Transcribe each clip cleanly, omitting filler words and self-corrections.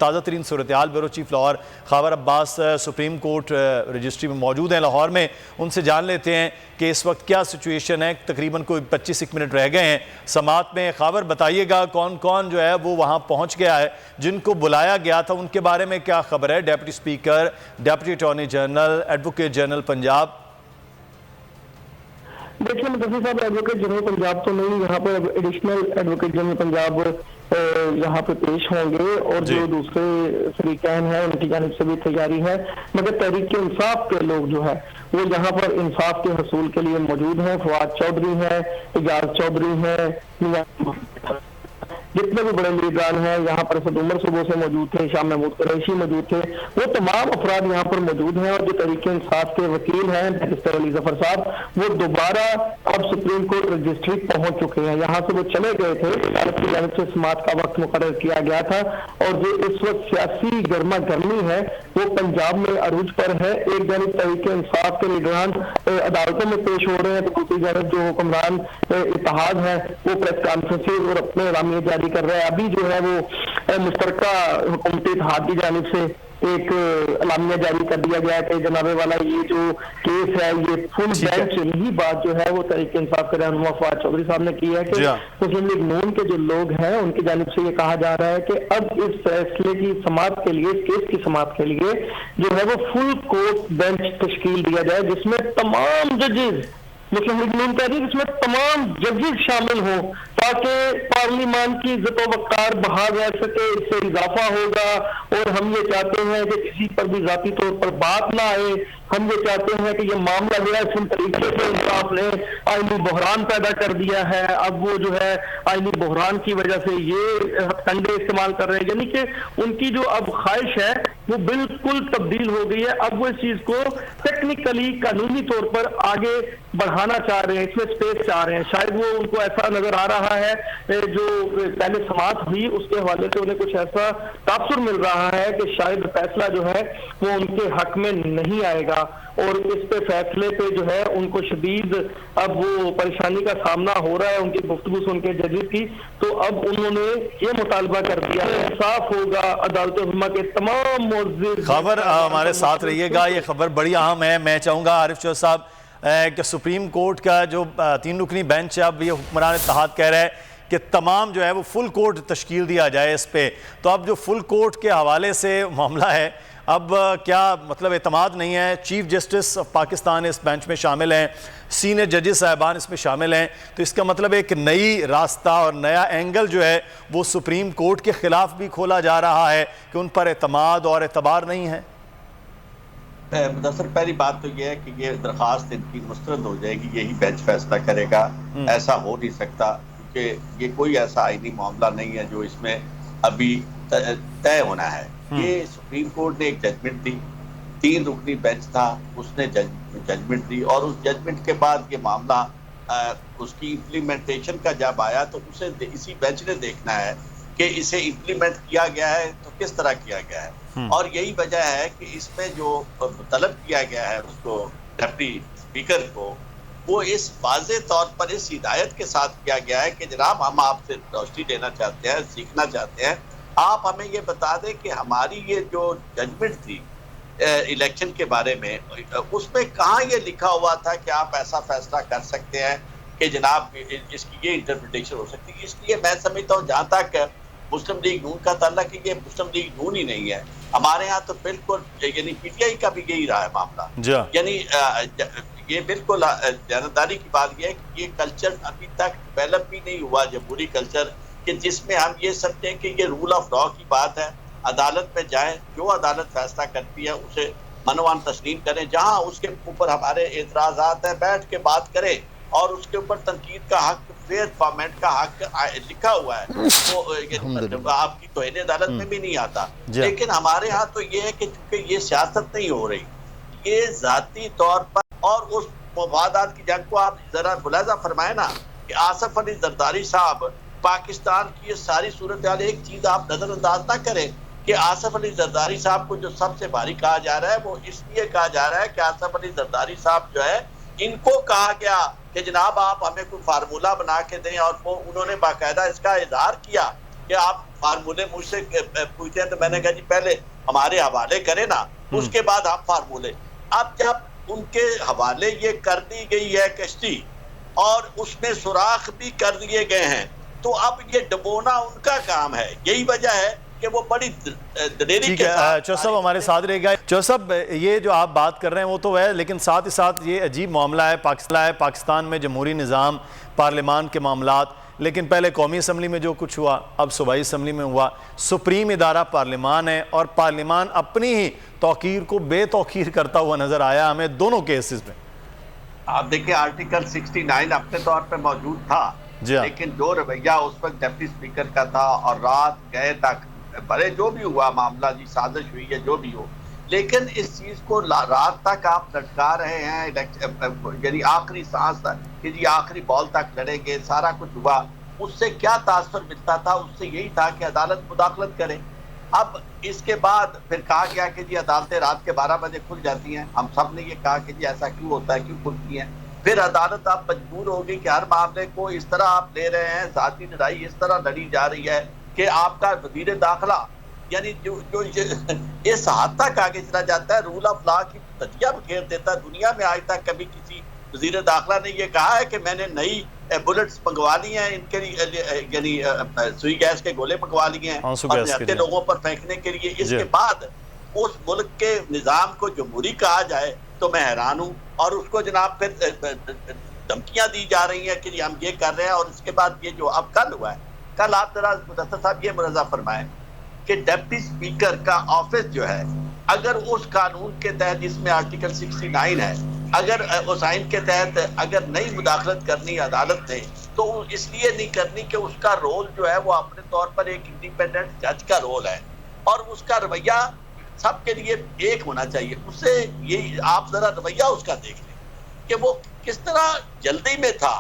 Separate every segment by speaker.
Speaker 1: تازہ ترین صورتحال bureau chief Lahore Khawar عباس supreme court registry میں موجود ہیں لاہور میں. ان سے جان لیتے ہیں کہ اس وقت کیا سچویشن ہے. تقریباً کوئی 25 منٹ رہ گئے ہیں سماعت میں. خاور بتائیے گا کون کون جو ہے وہ وہاں پہنچ گیا ہے, جن کو بلایا گیا تھا ان کے بارے میں کیا خبر ہے؟ Deputy speaker, deputy attorney general, advocate general Punjab.
Speaker 2: دیکھیں مدثر صاحب, ایڈوکیٹ جنرل پنجاب تو نہیں, یہاں پر ایڈیشنل ایڈوکیٹ جنرل پنجاب یہاں پہ پیش ہوں گے, اور جو دوسرے فریقین ہیں ان کی جانب سے بھی تیاری ہے, مگر تحریک انصاف کے لوگ جو ہے وہ یہاں پر انصاف کے حصول کے لیے موجود ہیں. فواد چودھری ہیں, اعجاز چودھری ہیں, جتنے بھی بڑے لیڈران ہیں یہاں پر اسد عمر صبح سے موجود تھے, شاہ محمود قریشی موجود تھے, وہ تمام افراد یہاں پر موجود ہیں. اور جو تحریک انصاف کے وکیل ہیں بیرسٹر علی ظفر صاحب, وہ دوبارہ اب سپریم کورٹ رجسٹری پہنچ چکے ہیں. یہاں سے وہ چلے گئے تھے, عدالت کی جانب سے سماعت کا وقت مقرر کیا گیا تھا, اور جو اس وقت سیاسی گرما گرمی ہے وہ پنجاب میں عروج پر ہے. ایک جانب تحریک انصاف کے لیڈران عدالتوں میں پیش ہو رہے ہیں, تو دوسری جانب جو حکمران اتحاد ہے وہ پریس کانفرنس اور اپنے اعلامیے جاری کر رہا ہے. ابھی جو ہے وہ مشترکہ حکومتی اتحاد کی جانب سے ایک اعلامیہ جاری کر دیا گیا ہے کہ جناب والا یہ جو کیس ہے یہ فل بینچ, یہی بات جو ہے وہ تحریک انصاف کے رہنما فواد چودھری صاحب نے کی ہے کہ مسلم لیگ نون کے جو لوگ ہیں ان کی جانب سے یہ کہا جا رہا ہے کہ اب اس فیصلے کی سماعت کے لیے, اس کیس کی سماعت کے لیے جو ہے وہ فل کورٹ بینچ تشکیل دیا جائے, جس میں تمام ججز, مسلم لیگ نون کہہ رہی ہے جس میں تمام ججز شامل ہوں, تاکہ پارلیمان کی عزت و وقار بحال رہ سکے. اس سے اضافہ ہوگا, اور ہم یہ چاہتے ہیں کہ کسی پر بھی ذاتی طور پر بات نہ آئے. ہم یہ چاہتے ہیں کہ یہ معاملہ جو ہے اس طریقے سے انصاف نے آئینی بحران پیدا کر دیا ہے. اب وہ جو ہے آئینی بحران کی وجہ سے یہ ہتھ کنڈے استعمال کر رہے ہیں, یعنی کہ ان کی جو اب خواہش ہے وہ بالکل تبدیل ہو گئی ہے. اب وہ اس چیز کو ٹیکنیکلی قانونی طور پر آگے بڑھانا چاہ رہے ہیں, اس میں اسپیس چاہ رہے ہیں. شاید وہ ان کو ایسا نظر آ رہا ہے, جو پہلے سماعت ہوئی اس کے حوالے سے انہیں کچھ ایسا تاثر مل رہا ہے کہ شاید فیصلہ جو ہے وہ ان کے حق میں نہیں آئے گا, اور اس پہ فیصلے پہ جو ہے ان کو شدید اب وہ پریشانی کا سامنا ہو رہا ہے ان کی گفتگو سے ان کے ججز کی. تو اب انہوں نے یہ مطالبہ کر دیا ہے انصاف ہوگا, عدالت عظمیٰ کے تمام معزز.
Speaker 1: خبر ہمارے ساتھ رہیے گا, یہ خبر بڑی اہم ہے. میں چاہوں گا عارف چودھری صاحب کہ سپریم کورٹ کا جو 3 رکنی بینچ ہے, اب یہ حکمران اتحاد کہہ رہا ہے کہ تمام جو ہے وہ فل کورٹ تشکیل دیا جائے اس پہ. تو اب جو فل کورٹ کے حوالے سے معاملہ ہے, اب کیا مطلب اعتماد نہیں ہے؟ چیف جسٹس آف پاکستان اس بینچ میں شامل ہیں, سینئر ججز صاحبان اس میں شامل ہیں, تو اس کا مطلب ایک نئی راستہ اور نیا اینگل جو ہے وہ سپریم کورٹ کے خلاف بھی کھولا جا رہا ہے کہ ان پر اعتماد اور اعتبار نہیں ہے.
Speaker 3: مدثر, پہلی بات تو یہ ہے کہ یہ درخواست ان کی مسترد ہو جائے گی, یہی بینچ فیصلہ کرے گا. ایسا ہو نہیں سکتا, کیونکہ یہ کوئی ایسا آئینی معاملہ نہیں ہے جو اس میں ابھی طے ہونا ہے. یہ سپریم کورٹ نے ایک ججمنٹ دی, 3 رکنی بینچ تھا, اس نے ججمنٹ دی, اور اس ججمنٹ کے بعد یہ معاملہ اس کی امپلیمنٹیشن کا جب آیا تو اسے اسی بینچ نے دیکھنا ہے کہ اسے امپلیمنٹ کیا گیا ہے تو کس طرح کیا گیا ہے. اور یہی وجہ ہے کہ اس میں جو طلب کیا گیا ہے اس کو ڈپٹی اسپیکر کو, وہ اس واضح طور پر اس ہدایت کے ساتھ کیا گیا ہے کہ جناب ہم آپ سے روشنی دینا چاہتے ہیں, سیکھنا چاہتے ہیں, آپ ہمیں یہ بتا دیں کہ ہماری یہ جو ججمنٹ تھی الیکشن کے بارے میں, اس میں کہاں یہ لکھا ہوا تھا کہ آپ ایسا فیصلہ کر سکتے ہیں کہ جناب اس کی یہ انٹرپریٹیشن ہو سکتی ہے. اس لیے میں سمجھتا ہوں جہاں تک مسلم لیگ نون کا تعلق ہے, یہ مسلم لیگ نون ہی نہیں ہے, ہمارے ہاں تو بالکل یعنی پی ٹی آئی کا بھی یہی رہا ہے معاملہ. یعنی یہ بالکل جانبداری کی بات یہ ہے کہ یہ کلچر ابھی تک ڈیولپ بھی نہیں ہوا, جمہوری کلچر, کہ جس میں ہم یہ سمجھیں کہ یہ رول آف لا کی بات ہے. عدالت میں جائیں, جو عدالت فیصلہ کرتی ہے اسے منوان تسلیم کریں, جہاں اس کے اوپر ہمارے اعتراضات ہیں بیٹھ کے بات کریں, اور اس کے اوپر تنقید کا حق, فیئر فارمیٹ کا حق لکھا ہوا ہے, تو آپ کی توہین عدالت میں بھی نہیں آتا. لیکن ہمارے ہاں تو یہ ہے کہ چونکہ یہ سیاست نہیں ہو رہی, یہ ذاتی طور پر, اور اس مفادات کی جنگ کو آپ ذرا ملاحظہ فرمائیں نا کہ آصف علی زرداری صاحب, پاکستان کی یہ ساری صورتحال, ایک چیز آپ نظر انداز نہ کریں کہ آصف علی زرداری صاحب کو جو سب سے بھاری کہا جا رہا ہے وہ اس لیے کہا جا رہا ہے کہ آصف علی زرداری صاحب جو ہے ان کو کہا گیا کہ جناب آپ ہمیں کوئی فارمولہ بنا کے دیں, اور وہ انہوں نے باقاعدہ اس کا اظہار کیا کہ آپ فارمولے مجھ سے پوچھتے ہیں تو میں نے کہا جی پہلے ہمارے حوالے کرے نا، اس کے بعد ہم فارمولے. اب جب ان کے حوالے یہ کر دی گئی ہے کشتی اور اس میں سوراخ بھی کر دیے گئے ہیں، تو اب یہ ڈبونا ان کا کام ہے. یہی وجہ ہے کہ وہ بڑی دلیری کے ساتھ.
Speaker 1: چودھری صاحب ہمارے ساتھ رہے گا. چودھری صاحب یہ جو آپ بات کر رہے ہیں وہ تو ہے، لیکن ساتھ ہی ساتھ یہ عجیب معاملہ ہے پاکستان میں جمہوری نظام، پارلیمان کے معاملات. لیکن پہلے قومی اسمبلی میں جو کچھ ہوا، اب صوبائی اسمبلی میں ہوا. سپریم ادارہ پارلیمان ہے اور پارلیمان اپنی ہی توقیر کو بے توقیر کرتا ہوا نظر آیا ہمیں دونوں کیسز میں.
Speaker 3: آپ دیکھیں آرٹیکل 69 اپنے طور پہ موجود تھا، لیکن جو رویہ اس وقت ڈپٹی اسپیکر کا تھا اور رات گئے تک بھلے جو بھی ہوا معاملہ جی سازش ہوئی ہے جو بھی ہو، لیکن اس چیز کو رات تک آپ لٹکا رہے ہیں، یعنی آخری سانس تک کہ جی آخری بال تک لڑیں گے. سارا کچھ ہوا، اس سے کیا تاثر ملتا تھا؟ اس سے یہی تھا کہ عدالت مداخلت کرے. اب اس کے بعد پھر کہا گیا کہ جی عدالتیں رات کے 12 بجے کھل جاتی ہیں. ہم سب نے یہ کہا کہ جی ایسا کیوں ہوتا ہے، کیوں کھلتی ہیں؟ پھر عدالت آپ مجبور ہوگی کہ ہر معاملے کو اس طرح آپ لے رہے ہیں، ذاتی لڑائی اس طرح لڑی جا رہی ہے کہ آپ کا وزیر داخلہ یعنی جو اس حد تک آگے چلا جاتا ہے، رول آف لا کی تجزیہ بکھیر دیتا ہے. دنیا میں آج تک کبھی کسی وزیر داخلہ نے یہ کہا ہے کہ میں نے نئی بلٹس منگوا لی ہیں ان کے لیے، یعنی سوئی گیس کے گولے منگوا لیے ہیں اور لوگوں پر پھینکنے کے لیے. اس کے بعد اس ملک کے نظام کو جمہوری کہا جائے تو میں حیران ہوں. اور اس کو جناب پھر دھمکیاں دی جا رہی ہیں کہ جی ہم یہ کر رہے ہیں. اور اس کے بعد یہ جو اب کل ہوا ہے، کل آپ ذرا مدثر صاحب یہ ملاحظہ فرمائیں کہ ڈپٹی اسپیکر کا آفس جو ہے، اگر اس قانون کے تحت جس میں آرٹیکل 69 ہے، اگر اس آئین کے تحت اگر نئی مداخلت کرنی عدالت نے تو اس لیے نہیں کرنی کہ اس کا رول جو ہے وہ اپنے طور پر ایک انڈیپینڈنٹ جج کا رول ہے اور اس کا رویہ سب کے لیے ایک ہونا چاہیے. اس سے یہ آپ ذرا رویہ اس کا دیکھ لیں کہ وہ کس طرح جلدی میں تھا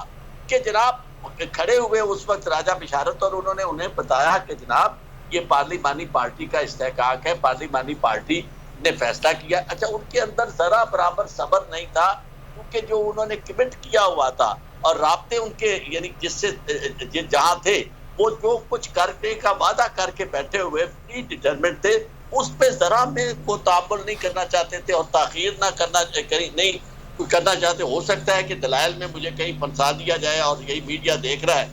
Speaker 3: کہ جناب کھڑے ہوئے اس وقت راجہ بشارت اور انہوں نے انہیں بتایا کہ جناب یہ پارلیمانی پارٹی کا استحقاق ہے، پارلیمانی پارٹی نے فیصلہ کیا. اچھا ان کے اندر ذرا برابر صبر نہیں تھا کیونکہ جو انہوں نے کمٹ کیا ہوا تھا اور رابطے ان کے یعنی جس سے جہاں تھے وہ جو کچھ کرنے کا وعدہ کر کے بیٹھے ہوئے پری ڈیٹرمنٹ تھے، اس پہ ذرا میں وہ تعامل نہیں کرنا چاہتے تھے اور تاخیر نہ کرنا چاہتے. ہو سکتا ہے کہ دلائل میں مجھے کہیں پھنسا دیا جائے اور یہی میڈیا دیکھ رہا ہے،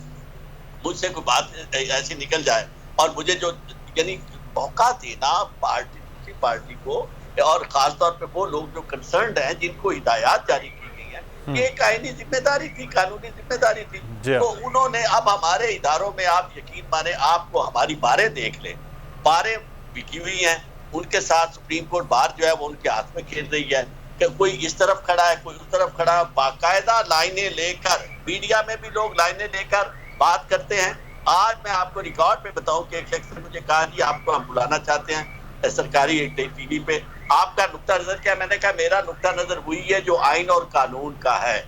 Speaker 3: مجھ سے کوئی بات ایسی نکل جائے اور مجھے جو یعنی موقع دینا دوسری پارٹی کو اور خاص طور پہ وہ لوگ جو کنسرنڈ ہیں جن کو ہدایات جاری کی گئی ہیں، یہ ایک آئینی ذمہ داری تھی، قانونی ذمہ داری تھی. تو انہوں نے اب ہمارے اداروں میں آپ یقین مانیں، آپ کو ہماری باریں دیکھ لیں، باریں بکی ہوئی ہیں، ان کے ساتھ سپریم کورٹ بار جو ہے وہ ان کے ہاتھ میں کھیل رہی ہے کہ کوئی اس طرف کھڑا ہے کوئی اس طرف کھڑا ہے. باقاعدہ لائنیں لے کر میڈیا میں بھی لوگ لائنیں لے کر بات کرتے ہیں. آج میں آپ کو ریکارڈ پہ بتاؤں کہ ایک شخص نے مجھے کہا جی آپ کو ہم بلانا چاہتے ہیں سرکاری ٹی وی پہ، آپ کا نقطہ نظر کیا؟ میں نے کہا میرا نقطہ نظر وہی ہے جو آئین اور قانون کا ہے.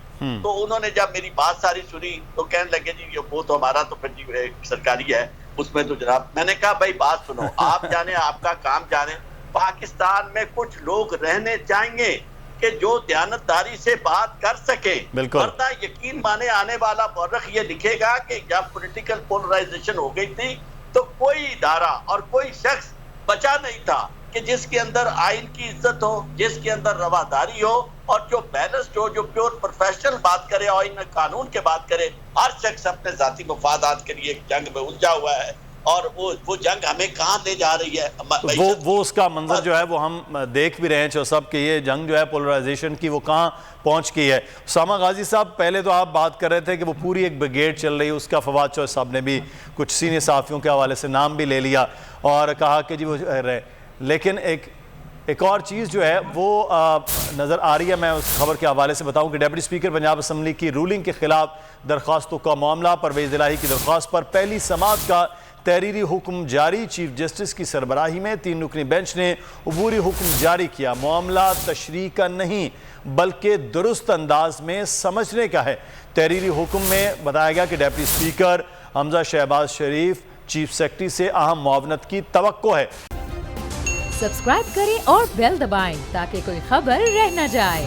Speaker 3: تو انہوں نے جب میری بات ساری سنی تو کہنے لگے جی وہ تو ہمارا تو پھر جی سرکاری ہے، اس میں تو جناب. میں نے کہا بھائی بات سنو، آپ جانے آپ کا کام جانے. پاکستان میں کچھ لوگ رہنے چاہیے کہ جو دیانتداری سے بات کر سکے، ورنہ یقین مانے آنے والا مورخ یہ لکھے گا کہ جب پولیٹیکل پولرائزیشن ہو گئی تھی تو کوئی ادارہ اور کوئی شخص بچا نہیں تھا کہ جس کے اندر آئین کی عزت ہو، جس کے اندر رواداری ہو اور جو بیلنسڈ ہو، جو پیور پروفیشنل بات کرے، آئین قانون کے بات کرے. ہر شخص اپنے ذاتی مفادات کے لیے ایک جنگ میں الجھا ہوا ہے اور وہ جنگ ہمیں کہاں لے جا رہی ہے.
Speaker 1: وہ اس کا منظر جو ہے وہ ہم دیکھ بھی رہے ہیں چودھری صاحب کہ یہ جنگ جو ہے پولرائزیشن کی وہ کہاں پہنچ گئی ہے. اسامہ غازی صاحب پہلے تو آپ بات کر رہے تھے کہ وہ پوری ایک بریگیڈ چل رہی ہے، اس کا فواد چودھری صاحب نے بھی کچھ سینئر صحافیوں کے حوالے سے نام بھی لے لیا اور کہا کہ جی وہ رہے. لیکن ایک اور چیز جو ہے وہ نظر آ رہی ہے، میں اس خبر کے حوالے سے بتاؤں کہ ڈپٹی اسپیکر پنجاب اسمبلی کی رولنگ کے خلاف درخواستوں کا معاملہ، پرویز الہی کی درخواست پر پہلی سماعت کا تحریری حکم جاری. چیف جسٹس کی سربراہی میں 3 رکنی بینچ نے عبوری حکم جاری کیا. معاملہ تشریح کا نہیں بلکہ درست انداز میں سمجھنے کا ہے. تحریری حکم میں بتایا گیا کہ ڈپٹی اسپیکر حمزہ شہباز شریف چیف سیکرٹری سے اہم معاونت کی توقع ہے.
Speaker 4: سبسکرائب کریں اور بیل دبائیں تاکہ کوئی خبر رہ نہ جائے.